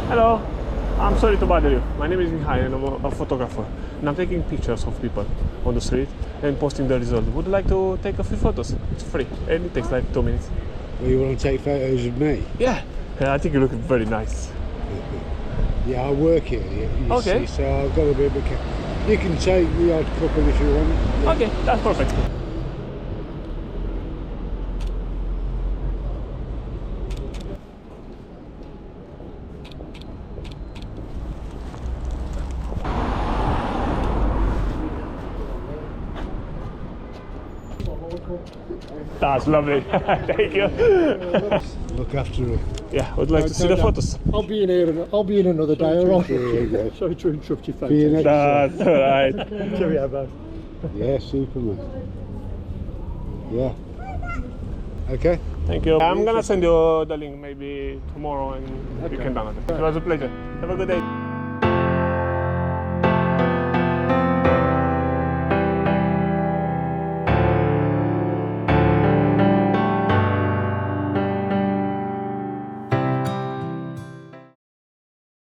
Hello, I'm sorry to bother you. My name is Mihai and I'm a photographer. And I'm taking pictures of people on the street and posting the result. Would you like to take a few photos? It's free and it takes like 2 minutes. Well, you want to take photos of me? Yeah, I think you look very nice. Yeah, I work here, you Okay. see, so I've got a bit of a... You can take the odd couple if you want. Yeah. Okay, that's perfect. That's lovely. Thank you. Look after it. Yeah, would like to see the photos. I'll be in here. I'll be in another day. All right. Yeah. Sorry to interrupt you, folks. Be an extra. That's alright. Cheerio, bud. Yeah, Superman. Yeah. Okay. Thank you. I'm gonna send you the link maybe tomorrow and you can download it. It was a pleasure. Have a good day.